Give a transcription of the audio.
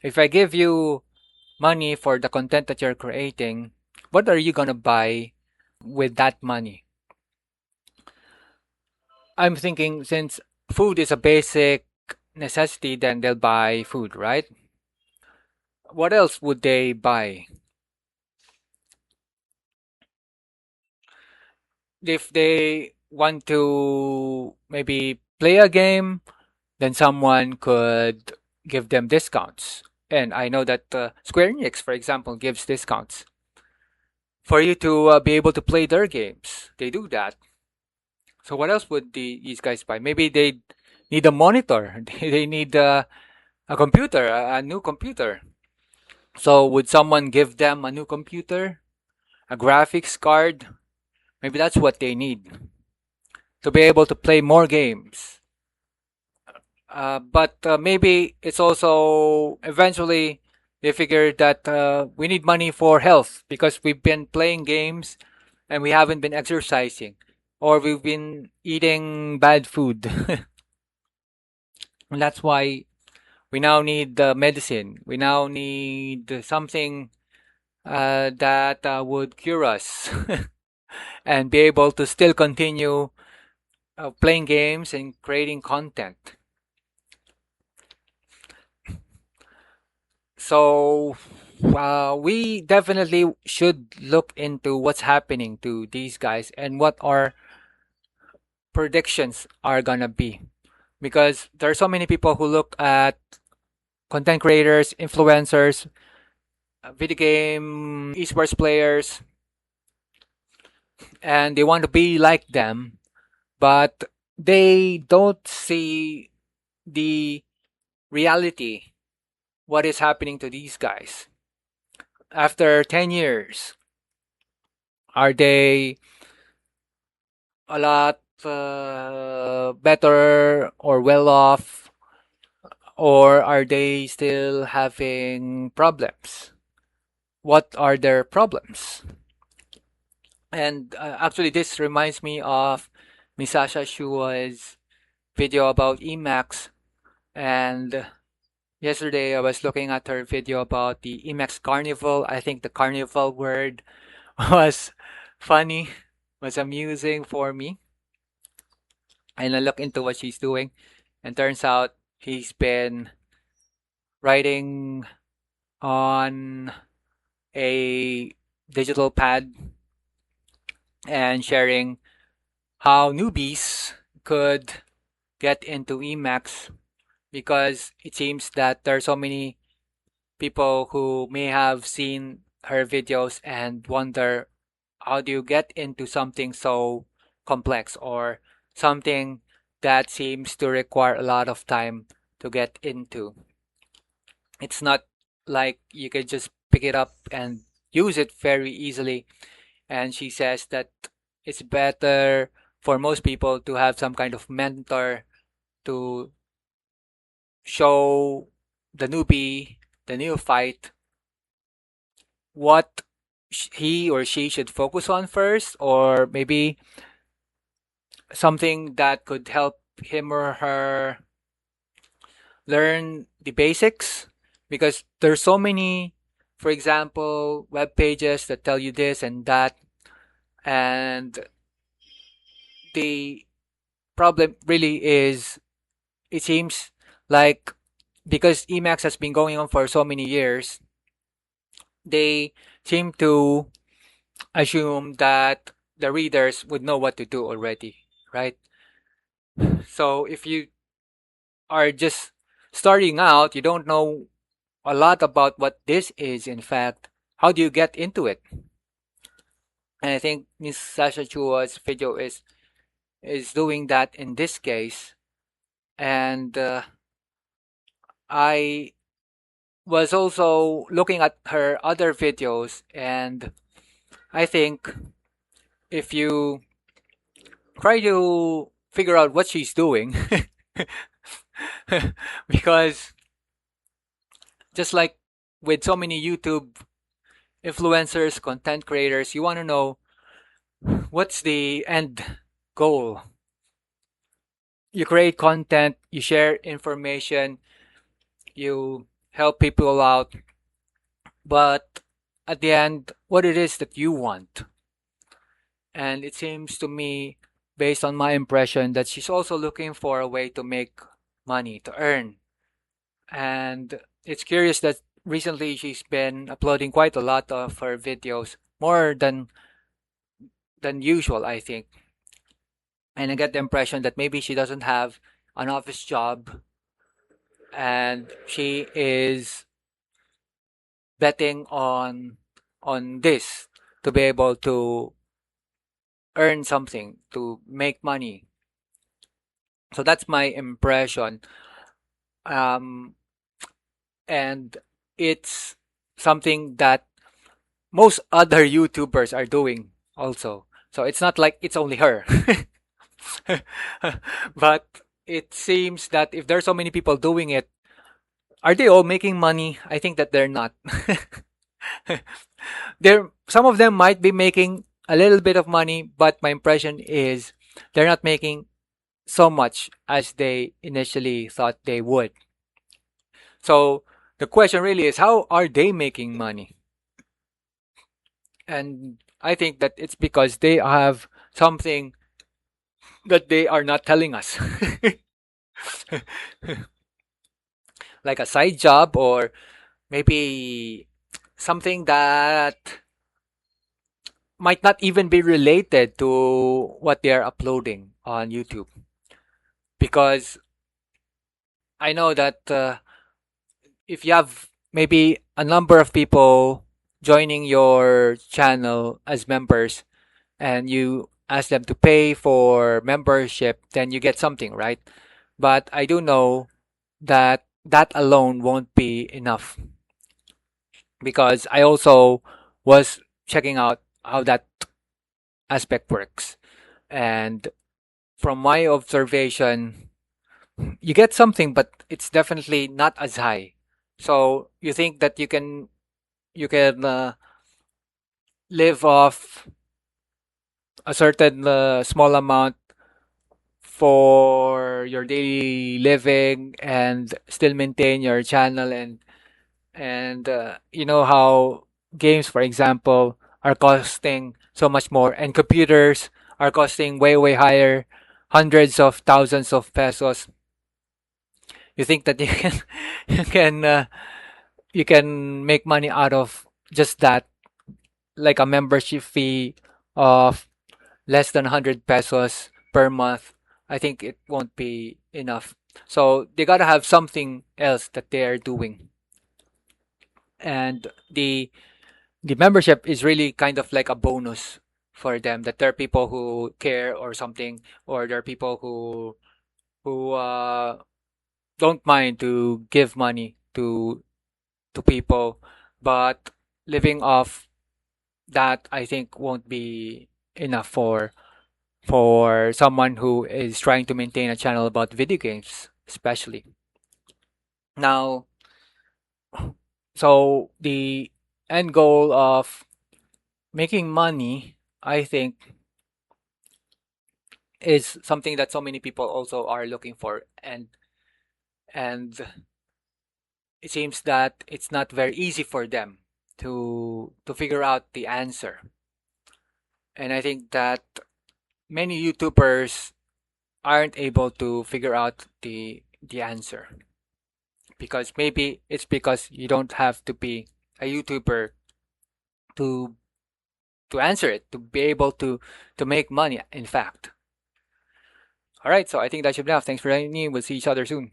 If I give you money for the content that you're creating, what are you gonna buy with that money? I'm thinking since food is a basic necessity, then they'll buy food, right? What else would they buy? If they want to maybe play a game, then someone could give them discounts. And I know that Square Enix, for example, gives discounts for you to be able to play their games. They do that. So what else would these guys buy? Maybe they need a monitor. They need a computer, a new computer. So would someone give them a new computer, a graphics card? Maybe that's what they need to be able to play more games. But maybe it's also eventually they figure that we need money for health because we've been playing games and we haven't been exercising or we've been eating bad food. And that's why we now need medicine. We now need something that would cure us and be able to still continue playing games and creating content. So we definitely should look into what's happening to these guys and what our predictions are gonna be. Because there are so many people who look at content creators, influencers, video game esports players, and they want to be like them, but they don't see the reality, what is happening to these guys. After 10 years, are they a lot better or well off, or are they still having problems? What are their problems? And actually, this reminds me of Misasha Shua's video about Emacs. And yesterday, I was looking at her video about the Emacs Carnival. I think the carnival word was funny, was amusing for me. And I look into what she's doing, and turns out he's been writing on a digital pad and sharing how newbies could get into Emacs because it seems that there are so many people who may have seen her videos and wonder how do you get into something so complex or something that seems to require a lot of time to get into. It's not like you can just pick it up and use it very easily. And she says that it's better for most people to have some kind of mentor to show the newbie, the neophyte, what he or she should focus on first, or maybe something that could help him or her learn the basics. Because there's so many, for example, web pages that tell you this and that, and the problem really is it seems like because Emacs has been going on for so many years, they seem to assume that the readers would know what to do already, right? So if you are just starting out, you don't know a lot about what this is, in fact, how do you get into it? And I think Miss Sasha Chua's video is doing that in this case. And I was also looking at her other videos, and I think if you try to figure out what she's doing, because just like with so many YouTube influencers, content creators, you want to know what's the end goal. You create content, you share information, you help people out, but at the end, what it is that you want. And it seems to me, based on my impression, that she's also looking for a way to make money, to earn. And it's curious that recently she's been uploading quite a lot of her videos, more than usual, I think. And I get the impression that maybe she doesn't have an office job and she is betting on this to be able to earn something, to make money. So that's my impression. Um, and it's something that most other YouTubers are doing also. So it's not like it's only her. But it seems that if there's so many people doing it, are they all making money? I think that they're not. There, some of them might be making a little bit of money, but my impression is they're not making so much as they initially thought they would. So the question really is, how are they making money? And I think that it's because they have something that they are not telling us, like a side job or maybe something that might not even be related to what they are uploading on YouTube. Because I know that if you have maybe a number of people joining your channel as members and you ask them to pay for membership, then you get something, right? But I do know that that alone won't be enough because I also was checking out how that aspect works. And from my observation, you get something, but it's definitely not as high. So you think that you can live off a certain small amount for your daily living and still maintain your channel and you know how games, for example, are costing so much more and computers are costing way higher, hundreds of thousands of pesos. You think that you can you can uh, you can make money out of just that, like a membership fee of less than 100 pesos per month? I think it won't be enough. So they gotta have something else that they are doing. And the membership is really kind of like a bonus for them, that there are people who care or something, or there are people who don't mind to give money to people. But living off that, I think, won't be enough for someone who is trying to maintain a channel about video games, especially. Now, so the end goal of making money, I think, is something that so many people also are looking for, and it seems that it's not very easy for them to figure out the answer. And I think that many YouTubers aren't able to figure out the answer, because maybe it's because you don't have to be a YouTuber to to answer it, to be able to make money, in fact. All right, so I think that should be enough. Thanks for joining me. We'll see each other soon.